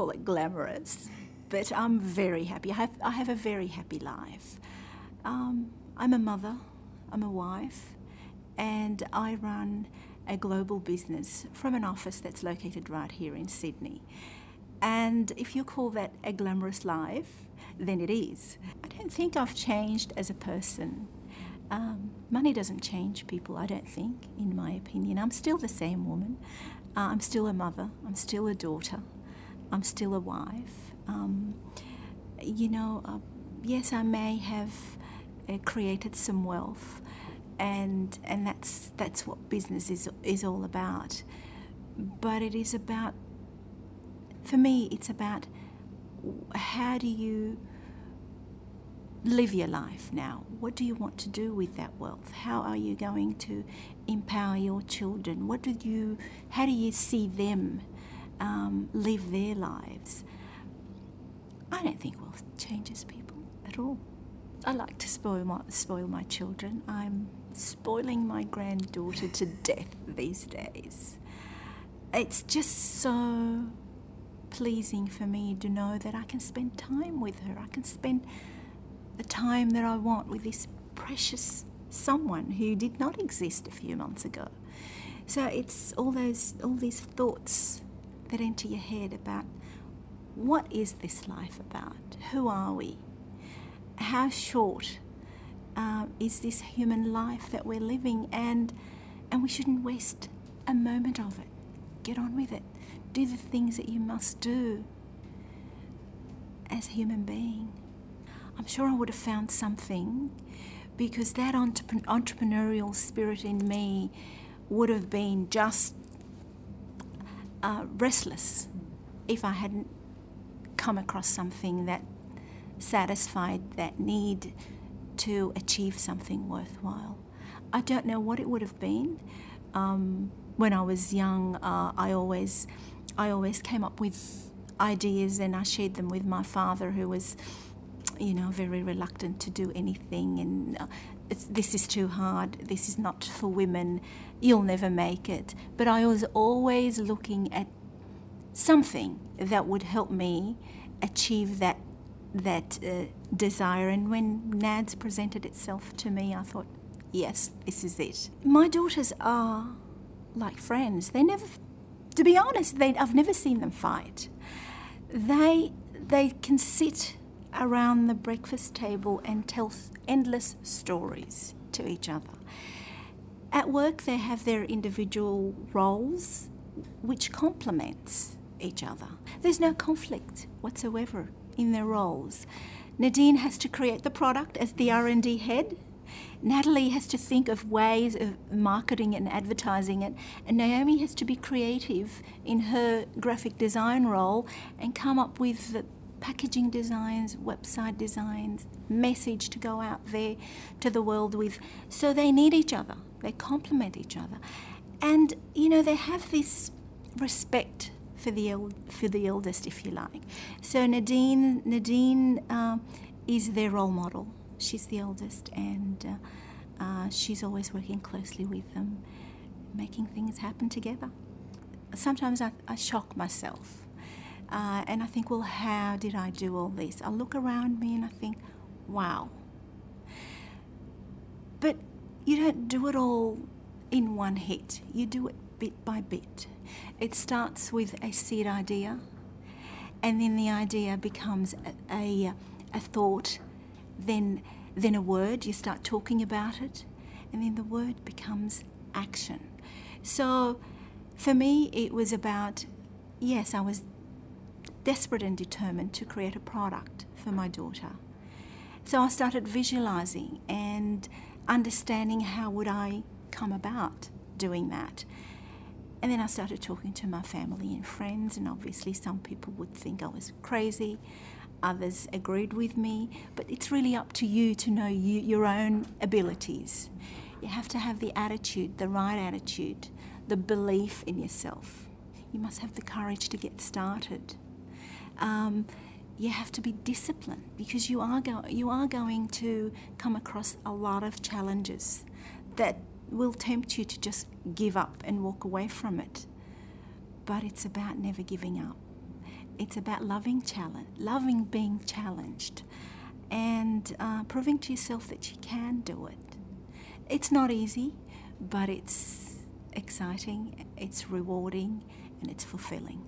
call it glamorous, but I'm very happy. I have a very happy life. I'm a mother, I'm a wife, and I run a global business from an office that's located right here in Sydney. And if you call that a glamorous life, then it is. I don't think I've changed as a person. Money doesn't change people, I don't think, in my opinion. I'm still the same woman. I'm still a mother. I'm still a daughter. I'm still a wife. Yes, I may have created some wealth, and that's what business is all about. But it is about, for me, it's about how do you live your life now? What do you want to do with that wealth? How are you going to empower your children? How do you see them live their lives? I don't think wealth changes people at all. I like to spoil my children. I'm spoiling my granddaughter to death these days. It's just so pleasing for me to know that I can spend time with her. I can spend the time that I want with this precious someone who did not exist a few months ago. So it's all these thoughts that enter your head about what is this life about? Who are we? How short is this human life that we're living? And we shouldn't waste a moment of it. Get on with it. Do the things that you must do as a human being. I'm sure I would have found something, because that entrepreneurial spirit in me would have been just restless if I hadn't come across something that satisfied that need to achieve something worthwhile. I don't know what it would have been. When I was young, I always came up with ideas, and I shared them with my father, who was very reluctant to do anything, and this is too hard, this is not for women, you'll never make it. But I was always looking at something that would help me achieve that desire, and when NADS presented itself to me, I thought, yes, this is it. My daughters are like friends. They never, to be honest, I've never seen them fight. They can sit around the breakfast table and tell endless stories to each other. At work, they have their individual roles, which complements each other. There's no conflict whatsoever in their roles. Nadine has to create the product as the R&D head. Natalie has to think of ways of marketing and advertising it, and Naomi has to be creative in her graphic design role and come up with the packaging designs, website designs, message to go out there to the world with. So they need each other, they complement each other. And, they have this respect for the eldest, if you like. So Nadine is their role model. She's the eldest, and she's always working closely with them, making things happen together. Sometimes I shock myself. And I think, well, how did I do all this? I look around me and I think, wow. But you don't do it all in one hit. You do it bit by bit. It starts with a seed idea, and then the idea becomes a thought, then a word. You start talking about it, and then the word becomes action. So for me, it was about, yes, I was desperate and determined to create a product for my daughter. So I started visualizing and understanding how would I come about doing that. And then I started talking to my family and friends, and obviously some people would think I was crazy, others agreed with me, but it's really up to you to know your own abilities. You have to have the attitude, the right attitude, the belief in yourself. You must have the courage to get started. You have to be disciplined, because you are going to come across a lot of challenges that will tempt you to just give up and walk away from it. But it's about never giving up. It's about loving being challenged, and proving to yourself that you can do it. It's not easy, but it's exciting, it's rewarding, and it's fulfilling.